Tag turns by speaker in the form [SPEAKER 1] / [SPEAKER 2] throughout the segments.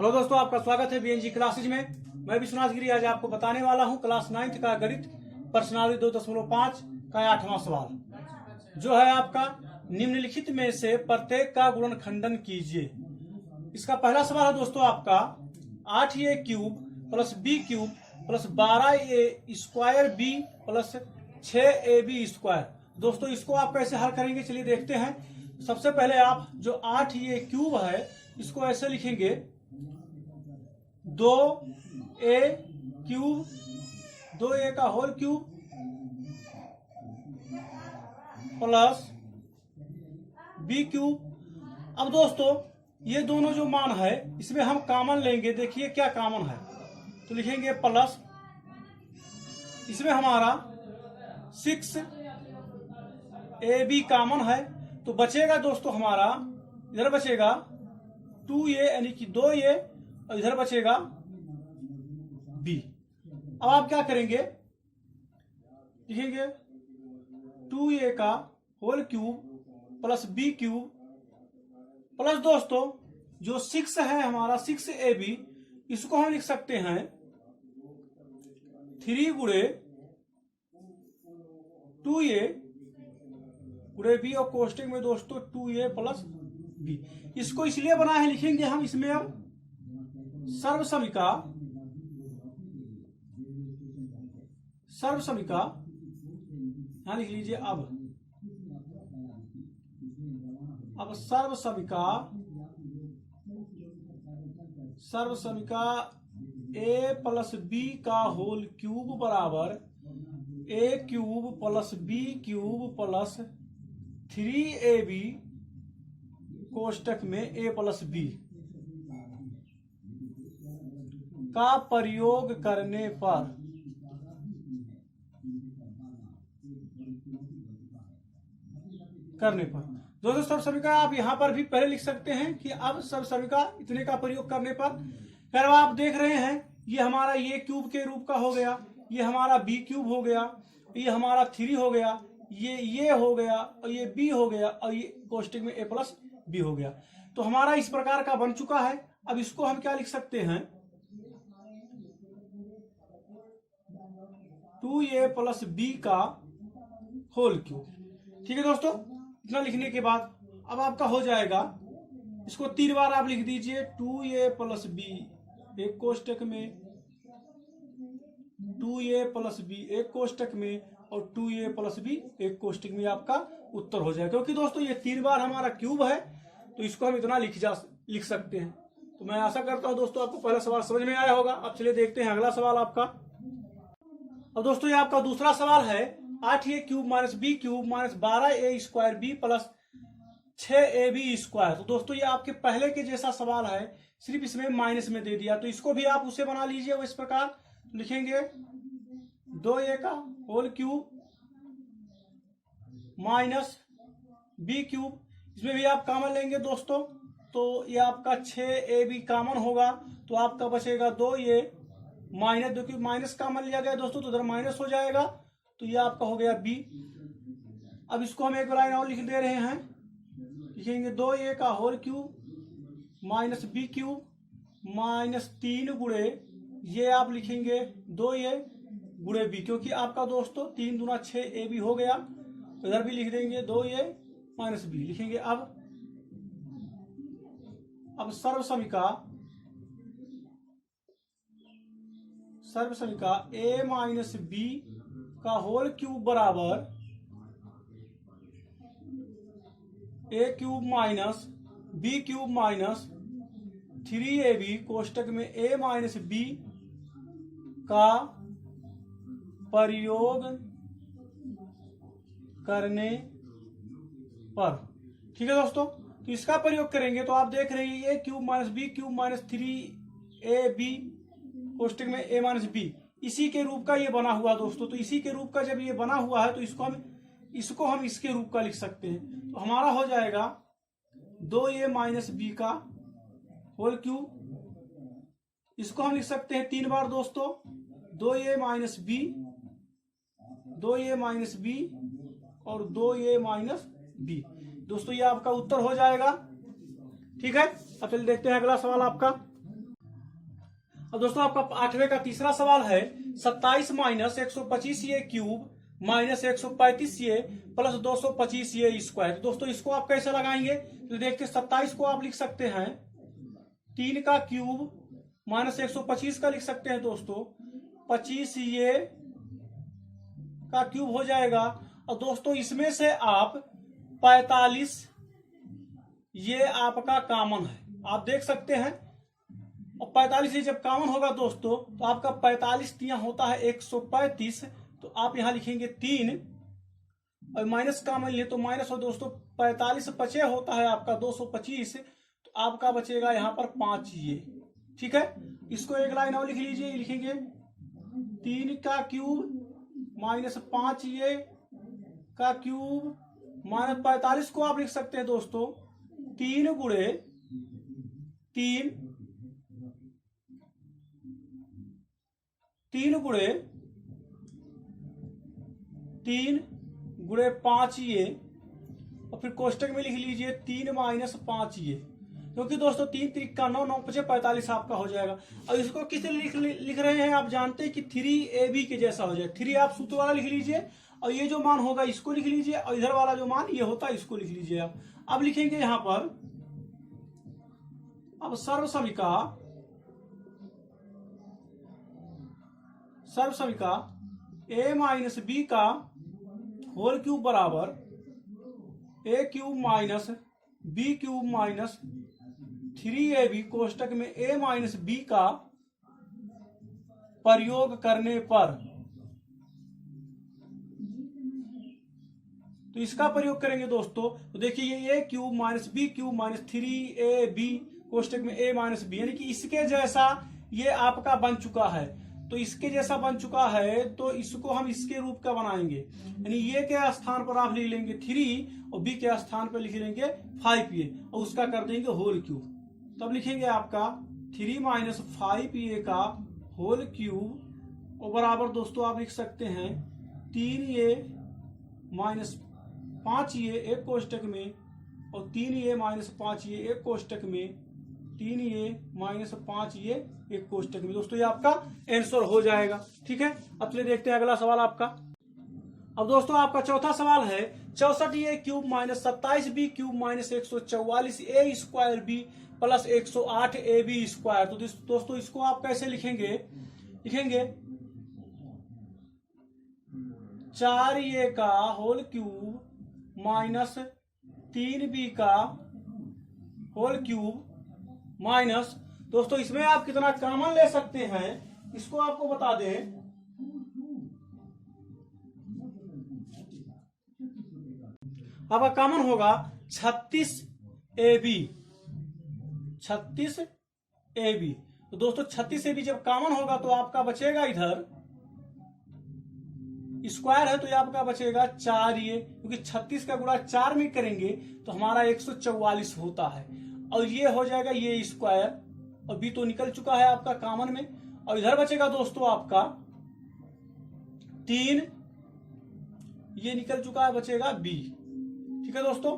[SPEAKER 1] Hello दोस्तों, आपका स्वागत है बीएनजी क्लासेज में। मैं विश्वनाथ गिरी आज आपको बताने वाला हूं क्लास 9th का गणित प्रश्नावली 2.5 का 8वां सवाल, जो है आपका निम्नलिखित में से प्रत्येक का गुणनखंडन कीजिए। इसका पहला सवाल है दोस्तों आपका 8a cube plus B cube plus 12a square B plus 6ab square. दोस्तों इसको आप कैसे हल करेंगे, चलिए देखते हैं। सबसे पहले आप जो 8a क्यूब है इसको ऐसे लिखेंगे 2a क्यूब, 2a का whole cube plus b cube. अब दोस्तों ये दोनों जो मान है इसमें हम कॉमन लेंगे। देखिए क्या कॉमन है, तो लिखेंगे प्लस, इसमें हमारा 6ab कॉमन है, तो बचेगा दोस्तों हमारा, इधर बचेगा 2a यानी कि 2a और इधर बचेगा b। अब आप क्या करेंगे, लिखेंगे 2a का whole cube plus b cube plus दोस्तों जो 6 है हमारा 6ab, इसको हम लिख सकते हैं 3 गुणे 2a गुणे b और कोष्टक में दोस्तों 2a प्लस b। इसको इसलिए बना है, लिखेंगे हम इसमें अब सर्वसमिका यहां लिख लीजिए। अब सर्वसमिका a प्लस b का होल क्यूब बराबर a cube plus b cube plus 3ab कोष्टक में a प्लस b का प्रयोग करने पर दोस्तों सर्वसमिका आप यहां पर भी पहले लिख सकते हैं कि अब सर्वसमिका इतने का प्रयोग करने पर। फिर आप देख रहे हैं ये हमारा ये क्यूब के रूप का हो गया, ये हमारा बी क्यूब हो गया, ये हमारा 3 हो गया, ये हो गया और ये बी हो गया और ये कोष्टक में a प्लस बी हो गया। तो हमारा इस प्रकार का बन चुका है। अब इसको हम क्या लिख सकते हैं, 2a प्लस बी का होल क्यूब। ठीक है दोस्तों, इतना लिखने के बाद अब आपका हो जाएगा, इसको 3 बार आप लिख दीजिए 2a प्लस बी एक कोष्टक में, 2a प्लस बी एक कोष्टक में और 2a प्लस बी एक कोष्टक में आपका उत्तर हो जाएगा। क्योंकि दोस्तों ये 3 बार हमारा क्यूब है तो इसको हम इतना लिख सकते हैं। तो मैं आशा करता हूं दोस्तों आपको पहला सवाल समझ में आया होगा। अब चलिए देखते हैं अगला सवाल आपका। अब दोस्तों ये आपका दूसरा सवाल है 8a cube minus B cube minus 12a square B plus 6ab square. तो दोस्तों ये आपके पहले के जैसा सवाल है, सिर्फ इसमें माइनस में दे दिया। तो इसको भी आप उसे बना लीजिए वो इस प्रकार। तो लिखेंगे 2a का whole cube minus B cube, इसमें भी आप कॉमन लेंगे दोस्तों, तो ये आपका 6ab कॉमन होगा, तो आपका बचेगा 2a माइनस, जो कि माइनस कॉमन लिया गया दोस्तों तो उधर माइनस हो जाएगा, तो ये आपका हो गया b। अब इसको हम एक लाइन और लिख दे रहे हैं, लिखेंगे 2a का whole cube minus B cube minus 3 गुणे, ये आप लिखेंगे 2a गुणे b, क्योंकि आपका दोस्तों 3 दूना 6ab हो गया, इधर भी लिख देंगे 2a माइनस b। लिखेंगे अब सर्वसमिका a माइनस b का होल क्यूब बराबर a cube minus b cube minus 3ab कोष्टक में a माइनस b का प्रयोग करने पर। ठीक है दोस्तों, तो इसका प्रयोग करेंगे तो आप देख रहे हैं a cube minus b cube minus 3ab कोष्टक में a माइनस b, इसी के रूप का ये बना हुआ दोस्तों। तो इसी के रूप का जब ये बना हुआ है तो इसको हम इसके रूप का लिख सकते हैं। तो हमारा हो जाएगा 2a माइनस b का होल क्यूब, इसको हम लिख सकते हैं 3 बार दोस्तों, 2a minus b, 2a minus b और 2a माइनस b। दोस्तों ये आपका उत्तर हो जाएगा। ठीक है, अब चलिए देखते हैं अगला सवाल आपका। अब दोस्तों आपका 8वें का तीसरा सवाल है 27 माइनस 125 ये क्यूब माइनस 135 ये प्लस 225 ये स्क्वायर। दोस्तों इसको आप कैसे लगाएंगे तो देखते 27 को आप लिख सकते हैं 3 का क्यूब माइनस 125 का लिख सकते हैं दोस्तों 25 ये का क्यूब हो जाएगा। और दोस्तों इसमें से आप 45 ये आपका कॉमन है, आप देख सकते हैं। और 45 ये जब कॉमन होगा दोस्तों तो आपका 45 तिया होता है 135, तो आप यहां लिखेंगे 3 और माइनस कॉमन लिए तो माइनस। और दोस्तों 45 पचे होता है आपका 225, तो आपका बचेगा यहां पर 5 ये। ठीक है, इसको एक लाइन और लिख लीजिए, लिखेंगे 3 का क्यूब माइनस 5 ये का क्यूब माइनस 45 को आप लिख सकते हैं दोस्तों 3 गुणे 5 ये, और फिर कोष्टक में लिख लीजिए 3 माइनस 5 ये, क्योंकि दोस्तों 3 3 का 9 9 5 45 आपका हो जाएगा। और इसको किस लिख रहे हैं आप जानते हैं कि 3ab के जैसा हो जाए। 3 आप सूत्र वाला लिख लीजिए और ये जो मान होगा इसको लिख लीजिए, और इधर वाला जो मान ये होता है इसको लिख लीजिए आप। अब लिखेंगे यहां पर अब सर्वसमिका a माइनस बी का होल क्यूब बराबर a cube minus B cube minus 3ab कोष्टक में a माइनस बी का प्रयोग करने पर, तो इसका प्रयोग करेंगे दोस्तों तो देखिए ये a cube minus B cube minus 3ab कोष्टक में a माइनस बी, यानी कि इसके जैसा ये आपका बन चुका है। तो इसके जैसा बन चुका है तो इसको हम इसके रूप का बनाएंगे, यानी ये के स्थान पर आप लिख लेंगे 3 और बी के स्थान पर लिख लेंगे 5a और उसका कर देंगे होल क्यूब। तब लिखेंगे आपका 3 माइनस 5a का होल क्यूब और बराबर दोस्तों आप लिख सकते हैं 3a माइनस 5a एक कोष्टक में और 3a माइनस 5a एक कोष्टक में 3a माइनस 5a एक कोष्टक में। दोस्तों ये आपका आंसर हो जाएगा। ठीक है, अब चलिए देखते हैं अगला सवाल आपका। अब दोस्तों आपका चौथा सवाल है 64a cube minus 27b cube minus 144a square B plus 108ab square. तो दोस्तों इसको आप कैसे लिखेंगे, लिखेंगे 4a का होल क्यूब माइनस 3b का होल क्यूब माइनस, दोस्तों इसमें आप कितना कॉमन ले सकते हैं इसको आपको बता दें। आपका कॉमन होगा 36ab, 36ab। तो दोस्तों 36ab जब कॉमन होगा तो आपका बचेगा इधर स्क्वायर है तो ये आपका बचेगा 4a, क्योंकि 36 का गुणा 4 में करेंगे तो हमारा 144 होता है। और ये हो जाएगा ये स्क्वायर और b तो निकल चुका है आपका कॉमन में, और इधर बचेगा दोस्तों आपका 3, ये निकल चुका है बचेगा b। ठीक है दोस्तों,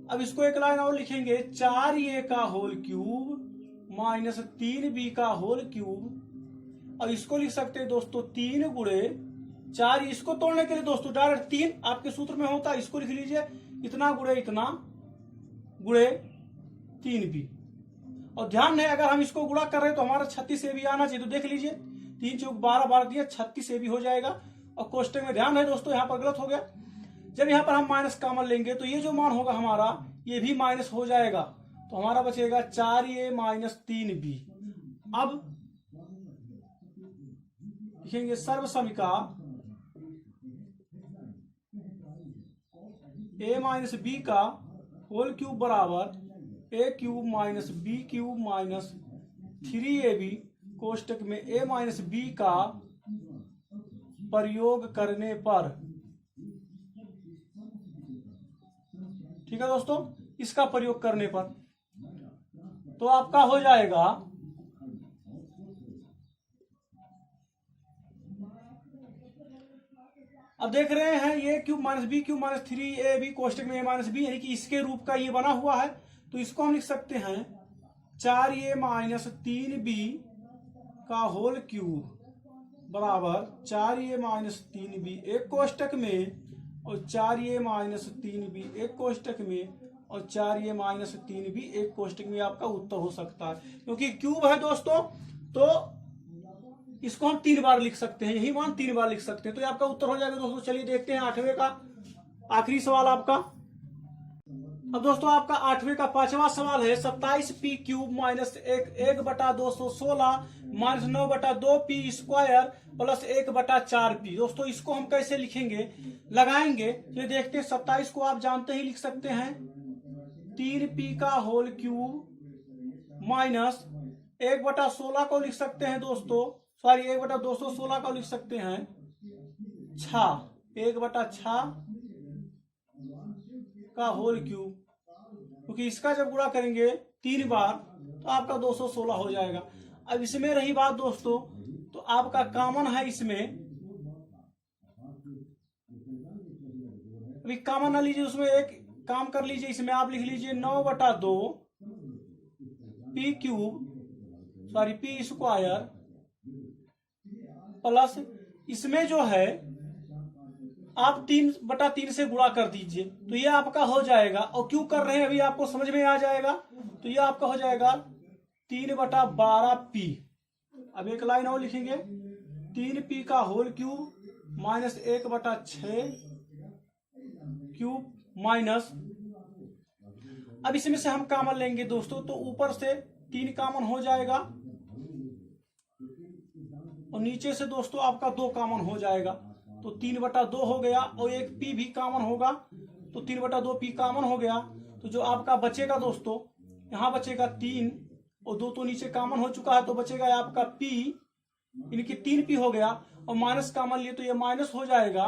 [SPEAKER 1] अब इसको एक लाइन और लिखेंगे 4a का होल क्यूब माइनस 3b का होल क्यूब, और इसको लिख सकते हैं दोस्तों 3 गुणे 4। इसको तोड़ने के लिए दोस्तों डायरेक्ट 3 आपके सूत्र में होता है, इसको लिख लीजिए इतना गुणे इतना गुणे 3b। और ध्यान है अगर हम इसको गुणा कर रहे हैं तो हमारा 36ab आना चाहिए, तो देख लीजिए 3 चौक 12 12 दिया 36ab हो जाएगा। और कोष्टक में ध्यान है दोस्तों यहाँ पर गलत हो गया, जब यहाँ पर हम माइनस कॉमन लेंगे तो ये जो मान होगा हमारा ये भी माइनस हो जाएगा, तो हमारा बचेगा 4a माइनस 3b। अब लिखेंगे सर्वसमिका a माइनस बी का होल क्यूब बराबर a cube minus B cube minus 3ab कोष्टक में a माइनस बी का प्रयोग करने पर। ठीक है दोस्तों, इसका प्रयोग करने पर तो आपका हो जाएगा अब देख रहे हैं ये cube minus B cube minus 3ab कोष्टक में a माइनस बी, यानी कि इसके रूप का ये बना हुआ है, तो इसको हम लिख सकते हैं 4a माइनस 3b का होल क्यूब बराबर 4a माइनस 3b एक कोष्टक में और 4a माइनस 3b एक कोष्टक में और 4a माइनस 3b एक कोष्टक में आपका उत्तर हो सकता है। क्योंकि क्यूब है दोस्तों तो इसको हम 3 बार लिख सकते हैं, यही मान 3 बार लिख सकते हैं, तो ये आपका उत्तर हो जाएगा दोस्तों। चलिए देखते हैं 8वें का आखिरी सवाल आपका। अब दोस्तों आपका 8वें का 5वां सवाल है 27p cube minus 1/216 minus 9/2p square plus 1/4p। दोस्तों इसको हम कैसे लिखेंगे, लगाएंगे, ये देखते हैं। 27 को आप जानते ही लिख सकते हैं 3p का होल क्यूब माइनस 1/16 को लिख सकते हैं दोस्तों, सॉरी 1/216 को लिख सकते हैं 1/6 का होल क्यूब, क्योंकि इसका जब गुणा करेंगे 3 बार तो आपका 216 हो जाएगा। अब इसमें रही बात दोस्तों, तो आपका कॉमन है इसमें, अभी कॉमन ना लीजिए, उसमें एक काम कर लीजिए, इसमें आप लिख लीजिए 9/2 p cube sorry p square plus इसमें जो है आप 3/3 से गुणा कर दीजिए, तो ये आपका हो जाएगा। और क्यों कर रहे हैं अभी आपको समझ में आ जाएगा, तो ये आपका हो जाएगा 3/12p। अब एक लाइन और लिखेंगे 3p का whole cube minus 1/6 cube minus, अब इसमें से हम कॉमन लेंगे दोस्तों, तो ऊपर से 3 कॉमन हो जाएगा और नीचे से दोस्तों आपका 2 कॉमन हो जाएगा, तो 3/2 हो गया और एक p भी कॉमन होगा, तो 3/2p कॉमन हो गया। तो जो आपका बचेगा दोस्तों, यहाँ बचेगा 3 और 2 तो नीचे कॉमन हो चुका है, तो बचेगा आपका p, इनकी 3p हो गया और माइनस कॉमन लिए तो ये माइनस हो जाएगा।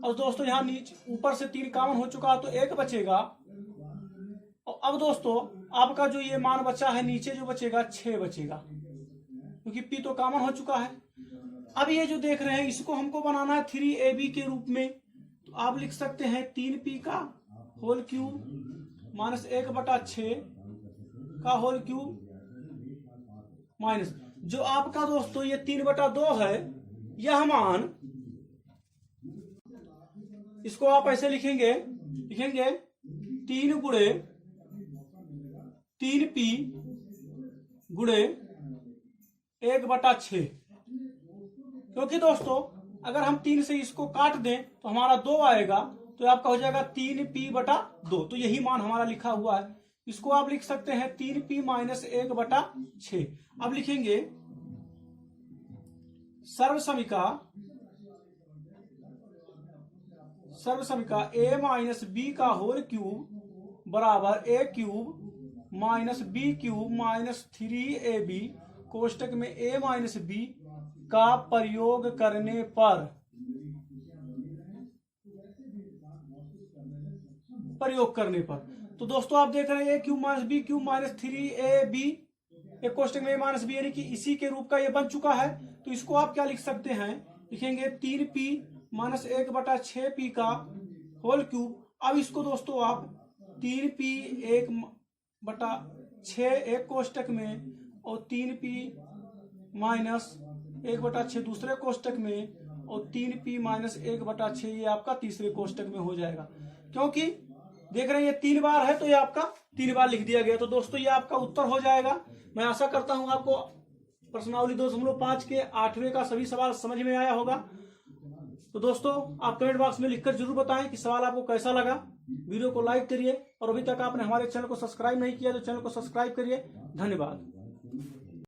[SPEAKER 1] और दोस्तों यहाँ नीचे ऊपर से 3 कॉमन हो चुका है तो 1 बचेगा। और अब दोस्तों आपका जो ये मान बचा है नीचे जो बचेगा 6 बचेगा, क्योंकि p तो कॉमन हो चुका है। अब ये जो देख रहे हैं इसको हमको बनाना है 3ab के रूप में, तो आप लिख सकते हैं 3p का होल क्यूब माइनस 1/6 का होल क्यूब माइनस जो आपका दोस्तों ये 3/2 है, यह मान इसको आप ऐसे लिखेंगे 3 गुणे 3p गुणे 1/6, क्योंकि दोस्तों अगर हम 3 से इसको काट दें तो हमारा 2 आएगा, तो आपका हो जाएगा 3p/2, तो यही मान हमारा लिखा हुआ है। इसको आप लिख सकते हैं 3p माइनस 1/6। अब लिखेंगे सर्वसमीका a माइनस b का होल क्यूब बराबर a cube minus b cube minus 3ab कोष्टक में a माइनस b का प्रयोग करने पर तो दोस्तों आप देख रहे हैं a cube minus b cube minus 3ab एक कोष्टक में a माइनस b, यानी कि इसी के रूप का ये बन चुका है। तो इसको आप क्या लिख सकते हैं, लिखेंगे 3p माइनस 1/6p का होल क्यूब। अब इसको दोस्तों आप 3p 1/6 एक कोष्टक में और 3p माइनस 1/6 दूसरे कोष्टक में और 3p माइनस 1/6 ये आपका तीसरे कोष्टक में हो जाएगा। क्योंकि देख रहे हैं ये 3 बार है तो ये आपका 3 बार लिख दिया गया, तो दोस्तों ये आपका उत्तर हो जाएगा। मैं आशा करता हूं आपको प्रश्नावली 2.5 के 8वें का सभी सवाल समझ में आया होगा। तो दोस्तों आप कमेंट बॉक्स में लिखकर जरूर बताएं कि सवाल आपको कैसा लगा। वीडियो को लाइक करिए और अभी तक आपने हमारे चैनल को सब्सक्राइब नहीं किया तो चैनल को सब्सक्राइब करिए। धन्यवाद।